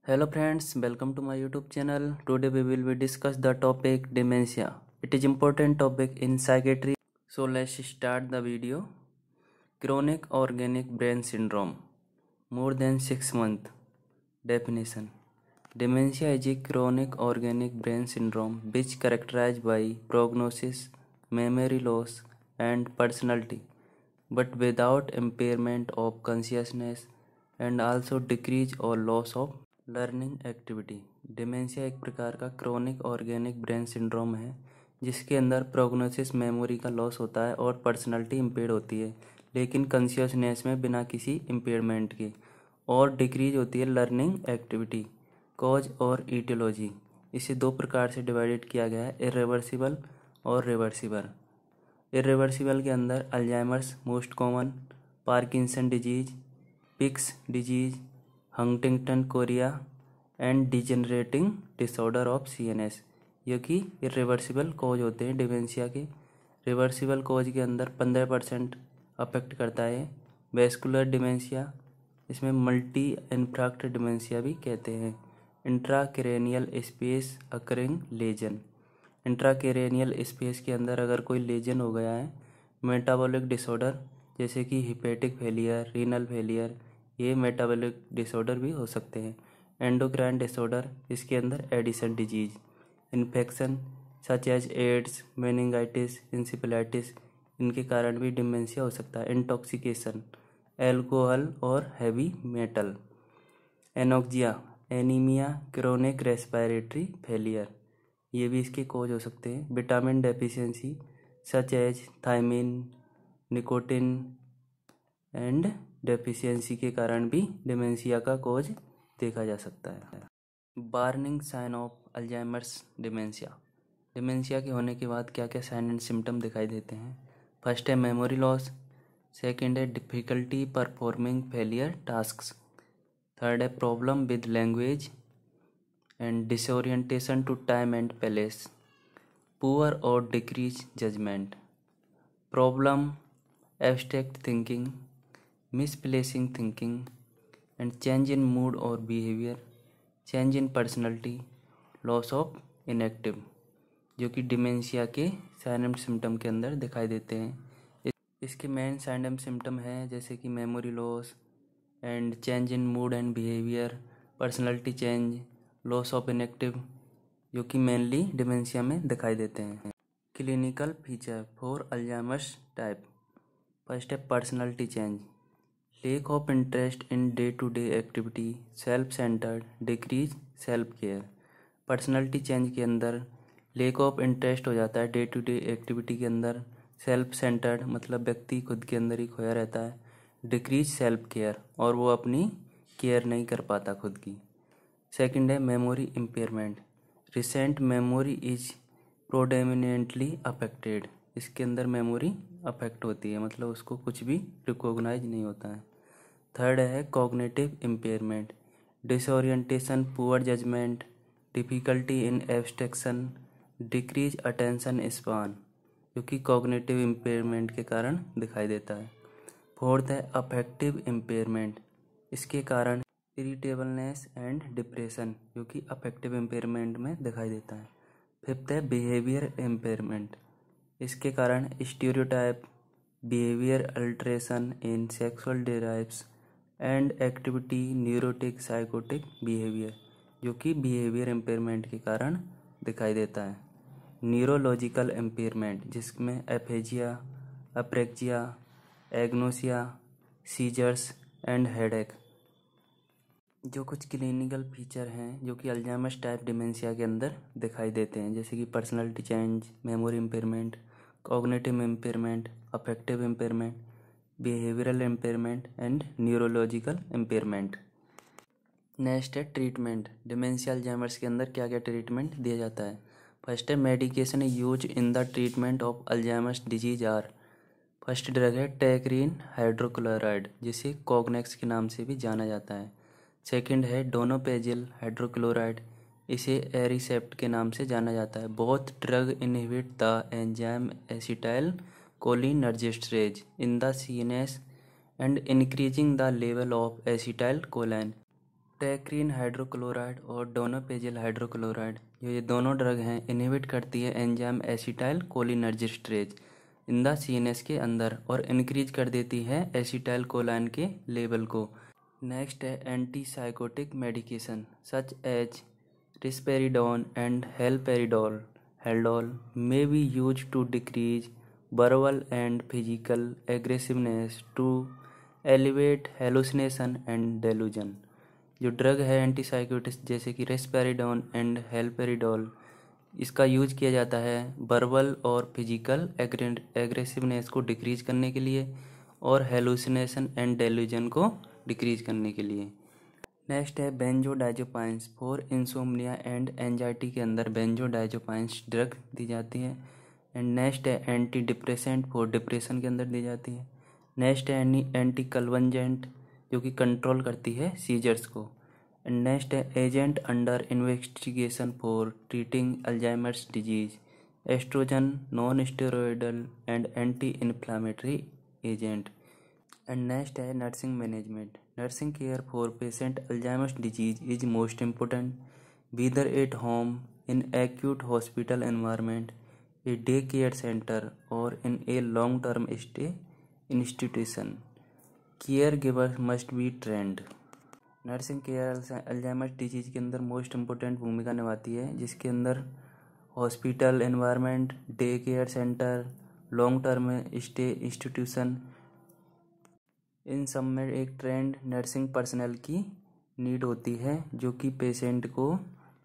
Hello friends, welcome to my YouTube channel. Today we will be discuss the topic dementia. It is important topic in psychiatry. So let's start the video. Chronic organic brain syndrome. More than 6 months. Definition. Dementia is a chronic organic brain syndrome which characterized by prognosis, memory loss and personality, but without impairment of consciousness and also decrease or loss of learning activity. Dementia एक प्रकार का chronic organic brain syndrome है जिसके अंदर prognosis memory का loss होता है और पर्सनालिटी इम्पेयर्ड होती है, लेकिन कॉन्शियसनेस में बिना किसी इम्पेयरमेंट के, और डिक्रीज होती है लर्निंग एक्टिविटी। कॉज और ईटियोलॉजी, इसे दो प्रकार से डिवाइडेड किया गया है, इरिवर्सिबल और रिवर्सिबल। इरिवर्सिबल के अंदर Alzheimer's most common, Parkinson disease, Pick's disease, Huntington chorea and degenerating disorder of CNS, ये कि इरिवर्सिबल कॉज होते हैं डिमेंशिया के। रिवर्सिबल कॉज के अंदर 15% अफेक्ट करता है वेस्कुलर डिमेंशिया, इसमें मल्टी इन्फ्राक्ट डिमेंशिया भी कहते हैं। Intracranial space occurring lesion, intracranial space के अंदर अगर कोई लेजन हो गया है। मेटाबॉलिक डिसऑर्डर जैसे कि हिपेटिक फेलियर, रीनल फेलियर, ये मेटाबॉलिक डिसऑर्डर भी हो सकते हैं। एंडोक्राइन डिसऑर्डर, इसके अंदर Addison disease, infection such as AIDS, meningitis, encephalitis, इनके कारण भी डिमेंशिया हो सकता है। इंटॉक्सिकेशन, एल्कोहल और heavy metal. Anoxia, anaemia, chronic respiratory failure, ये भी इसके कॉज हो सकते हैं। Vitamin deficiency such as thiamine, nicotine and deficiency के कारण भी डिमेंशिया का कॉज देखा जा सकता है। Warning sign of Alzheimer's dementia. Dementia के होने के बाद क्या क्या साइन एंड सिम्टम दिखाई देते हैं। फर्स्ट है मेमोरी लॉस, सेकंड है difficulty performing failure tasks, third है problem with language and disorientation to time and place, poor और decrease judgement, problem abstract thinking, misplacing thinking and change in mood or behavior, change in personality, loss of inactive, जो कि dementia के sign and symptom के अंदर दिखाई देते हैं। इसके मेन साइन एंड सिम्टम हैं जैसे कि memory loss and change in mood and behaviour, personality change, loss of inactive, जो कि मेनली डिमेंशिया में दिखाई देते हैं। Clinical feature for Alzheimer's type. First है personality change, lack of interest in day to day activity, self centred, decrease self care. Personality change के अंदर lake of interest हो जाता है डे टू डे एक्टिविटी के अंदर, सेल्फ सेंटर्ड मतलब व्यक्ति खुद के अंदर ही खोया रहता है, डिक्रीज सेल्फ केयर और वो अपनी केयर नहीं कर पाता खुद की। सेकंड है memory impairment, recent memory is predominantly affected, इसके अंदर मेमोरी अफेक्ट होती है मतलब उसको कुछ भी रिकॉग्नाइज नहीं होता है। थर्ड है cognitive impairment, disorientation, poor judgement, difficulty in abstraction, decrease attention span, जो कि कॉग्निटिव इम्पेयरमेंट के कारण दिखाई देता है। फोर्थ है अफेक्टिव इम्पेयरमेंट, इसके कारण इरिटेबलनेस एंड डिप्रेशन, जो कि अफेक्टिव इम्पेयरमेंट में दिखाई देता है। फिफ्थ है बिहेवियर इम्पेयरमेंट, इसके कारण stereotype, behaviour alteration in sexual drives and activity, neurotic psychotic behaviour, जो कि बिहेवियर इम्पेयरमेंट के कारण दिखाई देता है। न्यूरोलॉजिकल इम्पेयरमेंट जिसमें aphasia, apraxia, agnosia, seizures and headache, जो कुछ क्लिनिकल फीचर हैं जो कि अल्जाइमर्स टाइप डिमेंशिया के अंदर दिखाई देते हैं, जैसे कि personality change, memory impairment, cognitive impairment, affective impairment, behavioural impairment and neurological impairment. Next है ट्रीटमेंट। डिमेंशिया अल्जाइमर्स के अंदर क्या क्या ट्रीटमेंट दिया जाता है। फर्स्ट है medication use in the treatment of Alzheimer's disease are. First drug है टेक्रीन हाइड्रोक्लोराइड, जिसे कॉग्नेक्स के नाम से भी जाना जाता है। सेकंड है डोनोपेजिल हाइड्रोक्लोराइड, इसे एरिसेप्ट के नाम से जाना जाता है। Both drug inhibit the enzyme acetylcholinesterase in the CNS and increasing the level of acetylcholine. Tacrine hydrochloride और डोनापेजिल हाइड्रोक्लोराइड ये दोनों ड्रग हैं इनहिबिट करती है enzyme acetylcholinesterase in the CNS के अंदर और इंक्रीज कर देती है एसिटाइल कोलाइन के लेवल को। नेक्स्ट है anti psychotic medication such as risperidone and Haldol may be used to decrease verbal and physical aggressiveness to elevate hallucination and delusion। जो ड्रग है एंटीसाइकोटिक्स जैसे कि रेस्पेरिडोन एंड हेल्पेरिडोल इसका यूज किया जाता है वर्बल और फिजिकल एग्रेसिवनेस को डिक्रीज करने के लिए और हेलुसिनेशन एंड डेल्यूजन को डिक्रीज करने के लिए। नेक्स्ट है बेंजोडाइज़ेपाइंस फॉर इंसोम्निया एंड एंजाइटी के अंदर बेंजोडाइज़ेपाइंस ड्रग दी जाती है। एंड नेक्स्ट है एंटी डिप्रेसेंट फॉर डिप्रेशन के अंदर दी जाती है। नेक्स्ट है एंटी कन्वर्जेंट जो कि कंट्रोल करती है सीजर्स को। एंड नेक्स्ट है agent under investigation for treating Alzheimer's disease oestrogen non steroidal and anti inflammatory agent. And next है nursing management nursing care for patient Alzheimer's disease is most important whether at home in acute hospital environment a day care center or in a long term stay institution caregivers must be trained। Nursing care Alzheimer's disease के अंदर most important भूमिका निभाती है जिसके अंदर hospital environment day care centre long term stay institution इन सब में एक ट्रेंड नर्सिंग पर्सनल की नीड होती है जो कि पेशेंट को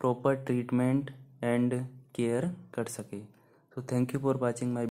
प्रॉपर ट्रीटमेंट एंड केयर कर सके। So thank you for watching my